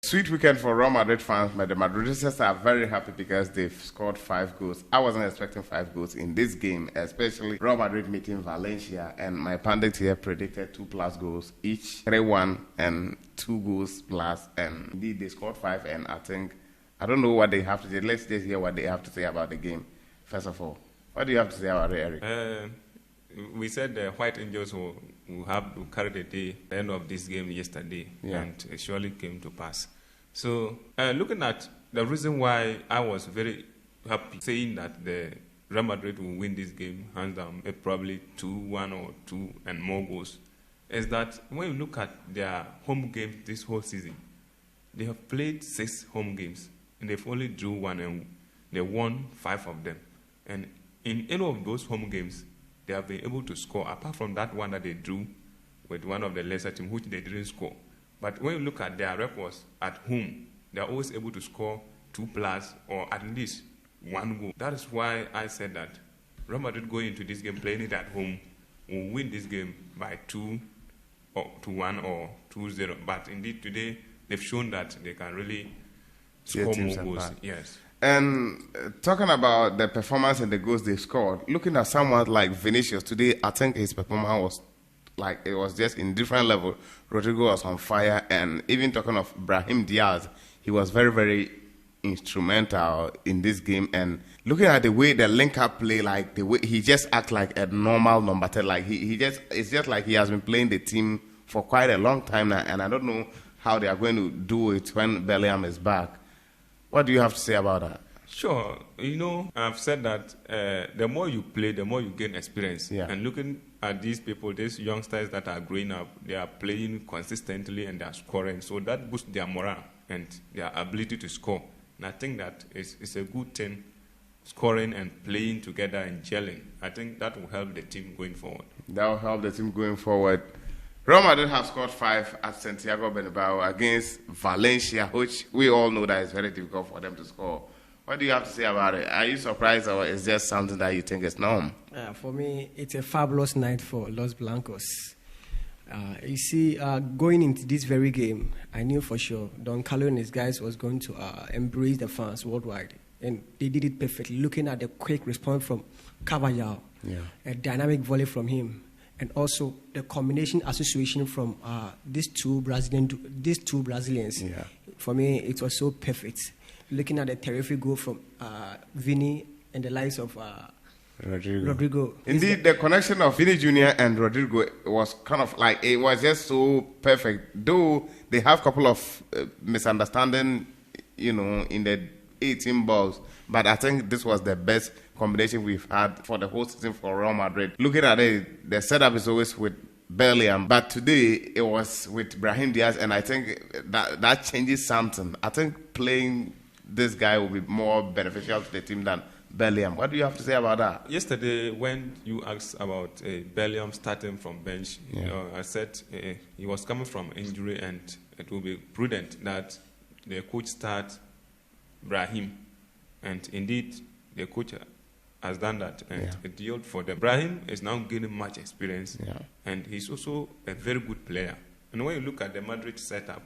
Sweet weekend for Real Madrid fans, but the Madridistas are very happy because they've scored 5 goals. I wasn't expecting 5 goals in this game, especially Real Madrid meeting Valencia, and my pundit here predicted 2+ goals each, 3-1 and 2 goals plus, and indeed they scored 5, and I don't know what they have to say. Let's just hear what they have to say about the game. First of all, what do you have to say about it, Eric? We said the White Angels will have to carry the day at the end of this game yesterday, and it surely came to pass. So, looking at the reason why I was very happy saying that the Real Madrid will win this game, hands down, probably 2-1 or 2 and more goals, is that when you look at their home games this whole season, they have played 6 home games, and they've only drew 1, and they won 5 of them. And in any of those home games, they have been able to score, apart from that one that they drew with one of the lesser teams, which they didn't score. But when you look at their records at home, they are always able to score 2+ or at least 1 goal. That is why I said that Real Madrid going into this game, playing it at home, will win this game by 2-1 or 2-0. But indeed today, they've shown that they can really score more goals. Yes. And talking about the performance and the goals they scored, looking at someone like Vinicius today, I think his performance was it was just in different level. Rodrigo was on fire, and even talking of Brahim Diaz, he was very, very instrumental in this game. And looking at the way the link-up play, like the way he just acts like a normal number 10, like it's just like he has been playing the team for quite a long time now, and I don't know how they are going to do it when Bellingham is back. What do you have to say about that? Sure. I've said that the more you play, the more you gain experience. Yeah. And looking at these people, these youngsters that are growing up, they are playing consistently and they are scoring. So that boosts their morale and their ability to score. And I think that it's a good thing, scoring and playing together and gelling. I think that will help the team going forward. That will help the team going forward. Real Madrid have scored 5 at Santiago Bernabeu against Valencia, which we all know that it's very difficult for them to score. What do you have to say about it? Are you surprised, or is just something that you think is normal? For me, it's a fabulous night for Los Blancos. You see, going into this very game, I knew for sure Don Carlo and his guys was going to embrace the fans worldwide. And they did it perfectly, looking at the quick response from Carvajal, a dynamic volley from him, and also the combination association from these two Brazilians. Yeah. For me, it was so perfect. Looking at the terrific goal from Vini and the likes of Rodrigo. Indeed, the connection of vinijunior and Rodrigo was kind of like, it was just so perfect. Though they have a couple of misunderstandings, in the 18 balls, but I think this was the best combination we've had for the whole season for Real Madrid. Looking at it, the setup is always with Bellingham, but today it was with Brahim Diaz, and I think that changes something. I think playing this guy will be more beneficial to the team than Bellingham. What do you have to say about that? Yesterday, when you asked about Bellingham starting from bench, I said he was coming from injury, and it will be prudent that the coach start Brahim, and indeed the coach has done that, and it yielded for them. Brahim is now gaining much experience, and he's also a very good player. And when you look at the Madrid setup,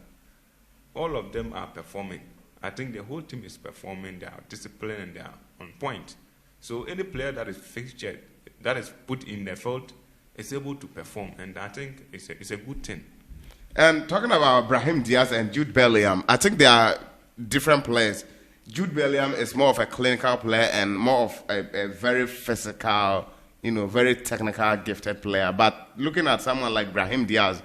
all of them are performing. I think the whole team is performing, they are disciplined, and they are on point. So any player that is fixtured, that is put in the field, is able to perform, and I think it's a good thing. And talking about Brahim Diaz and Jude Bellingham, I think they are different players. Jude Bellingham is more of a clinical player and more of a very physical, very technical, gifted player. But looking at someone like Brahim Diaz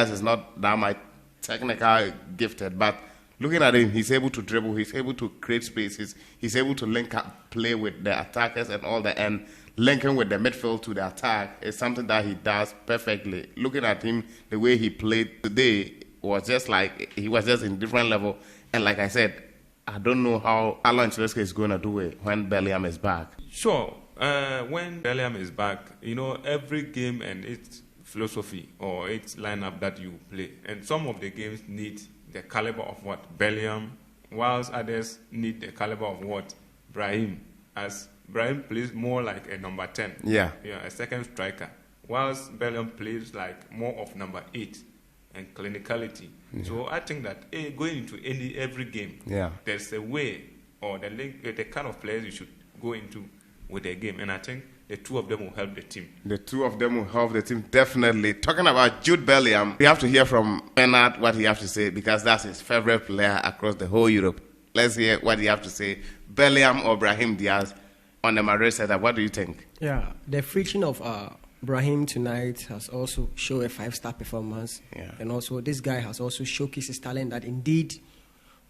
is not that much technical gifted, but looking at him, he's able to dribble, he's able to create spaces, he's able to link up, play with the attackers and all that, and linking with the midfield to the attack is something that he does perfectly. Looking at him, the way he played today was just like, he was just in different level. And like I said, I don't know how Carlo Ancelotti is going to do it when Bellingham is back. Sure. When Bellingham is back, every game and its philosophy or its lineup that you play. And some of the games need the caliber of what? Bellingham, whilst others need the caliber of what? Brahim. As Brahim plays more like a number 10. Yeah, a second striker. Whilst Bellingham plays like more of number 8 and clinicality. So I think that going into every game, there's a way or the kind of players you should go into with the game, and I think the two of them will help the team. The two of them will help the team, definitely. Talking about Jude Bellingham, we have to hear from Bernard what he has to say, because that's his favorite player across the whole Europe. Let's hear what he has to say. Bellingham or Brahim Diaz on the Madrid setup. What do you think? Yeah, the friction of Brahim tonight has also shown a 5-star performance. Yeah. And also this guy has also showcased his talent that indeed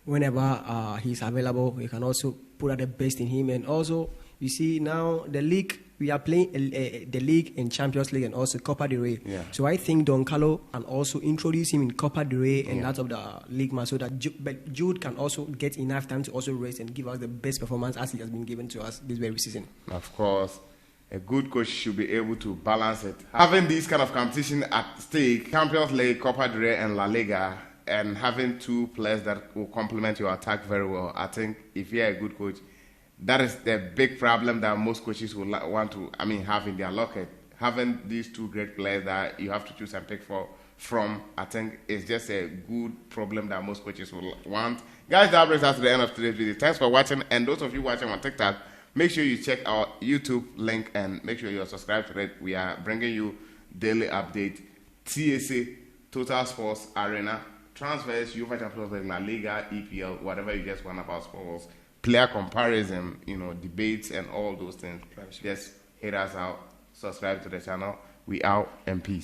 whenever he's available, we can also put out the best in him. And also, you see now the league, we are playing the league and Champions League and also Copa del Rey. Yeah. So I think Don Carlo can also introduce him in Copa del Rey and that of the league match, so that Jude can also get enough time to also rest and give us the best performance as he has been given to us this very season. Of course, a good coach should be able to balance it. Having this kind of competition at stake, Champions League, Copa del Rey and La Liga, and having two players that will complement your attack very well, I think if you're a good coach, that is the big problem that most coaches will want to, have in their locker. Having these two great players that you have to choose and pick from, I think it's just a good problem that most coaches will want. Guys, that brings us to the end of today's video. Thanks for watching, and those of you watching on TikTok, make sure you check our YouTube link and make sure you're subscribed to it. We are bringing you daily update, TSA, Total Sports Arena, transfers, UEFA Champions League, La Liga, EPL, whatever you just want about sports, player comparison, debates and all those things. Just hit us out, subscribe to the channel. We out and peace.